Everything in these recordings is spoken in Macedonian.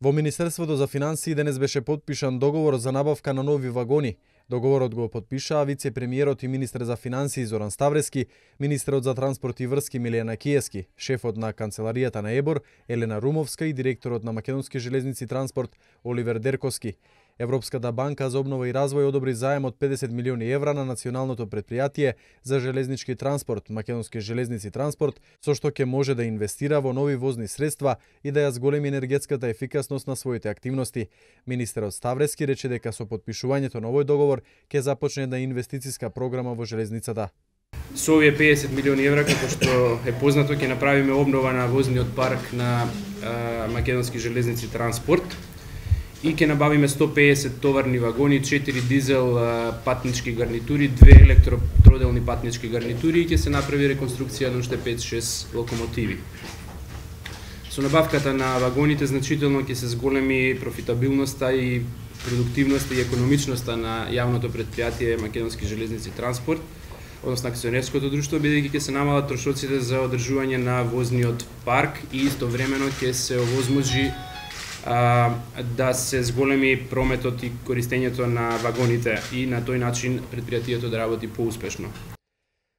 Во Министерството за финансии денес беше потпишан договор за набавка на нови вагони. Договорот го потпишаа вице-премиерот и министер за финансии Зоран Ставрески, министерот за транспорт и врски Милијана Киевски, шефот на канцеларијата на ЕБОР Елена Румовска и директорот на Македонски железници транспорт Оливер Дерковски. Европската банка за обнова и развој одобри заем од 50 милиони евра на националното претпријатие за железнички транспорт, Македонски железници транспорт, со што ќе може да инвестира во нови возни средства и да ја зголеми енергетската ефикасност на своите активности. Министерот Ставрески рече дека со потпишувањето на овој договор ќе започне една инвестициска програма во железницата. Со овие 50 милиони евра, како што е познато, ќе направиме обнова на возниот парк на Македонски железници транспорт и ќе набавиме 150 товарни вагони, 4 дизел патнички гарнитури, 2 електротроделни патнички гарнитури и ќе се направи реконструкција на уште 5-6 локомотиви. Со набавката на вагоните значително ќе се зголеми профитабилноста и продуктивноста и економичноста на јавното претпријатие Македонски железници транспорт, односно акционерското друштво, бидејќи ќе се намалат трошоците за одржување на возниот парк и истовремено ќе се овозможи да се зголеми прометот и користењето на вагоните и на тој начин претпријатието да работи поуспешно.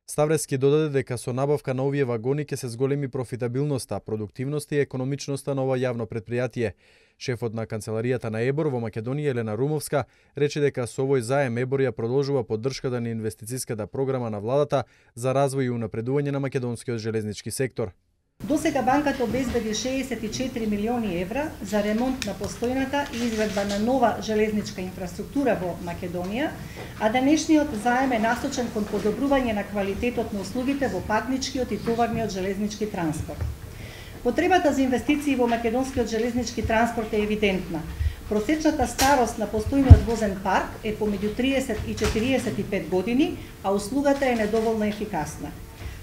Ставрески додаде дека со набавка на овие вагони ќе се зголеми профитабилноста, продуктивноста и економичноста на ова јавно претпријатие. Шефот на канцеларијата на ЕБОР во Македонија Елена Румовска рече дека со овој заем ЕБОР ја продолжува поддршката на инвестициската програма на владата за развој и унапредување на македонскиот железнички сектор. Досега банката обезбеди 64 милиони евра за ремонт на постојната и изведба на нова железничка инфраструктура во Македонија, а денешниот заем е насочен кон подобрување на квалитетот на услугите во патничкиот и товарниот железнички транспорт. Потребата за инвестиции во македонскиот железнички транспорт е евидентна. Просечната старост на постојниот возен парк е помеѓу 30 и 45 години, а услугата е недоволно ефикасна.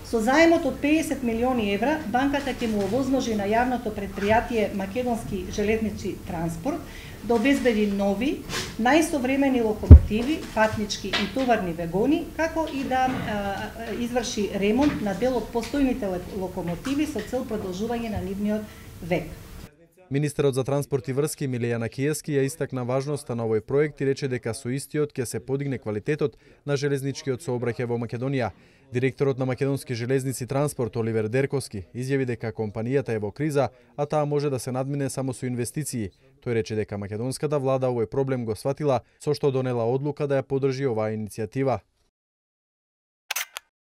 Со заемот од 50 милиони евра, банката ќе му овозможи на јавното претпријатие Македонски железнички транспорт да обезбеди нови, најсовремени локомотиви, патнички и товарни вагони, како и да изврши ремонт на дел од постојните локомотиви со цел продолжување на нивниот век. Министерот за транспорт и врски Милијана Киевски ја истакна важноста на овој проект и рече дека со истиот ќе се подигне квалитетот на железничкиот сообраќај во Македонија. Директорот на Македонски железници транспорт Оливер Дерковски изјави дека компанијата е во криза, а таа може да се надмине само со инвестиции. Тој рече дека македонската влада овој проблем го сватила, со што донела одлука да ја поддржи оваа иницијатива.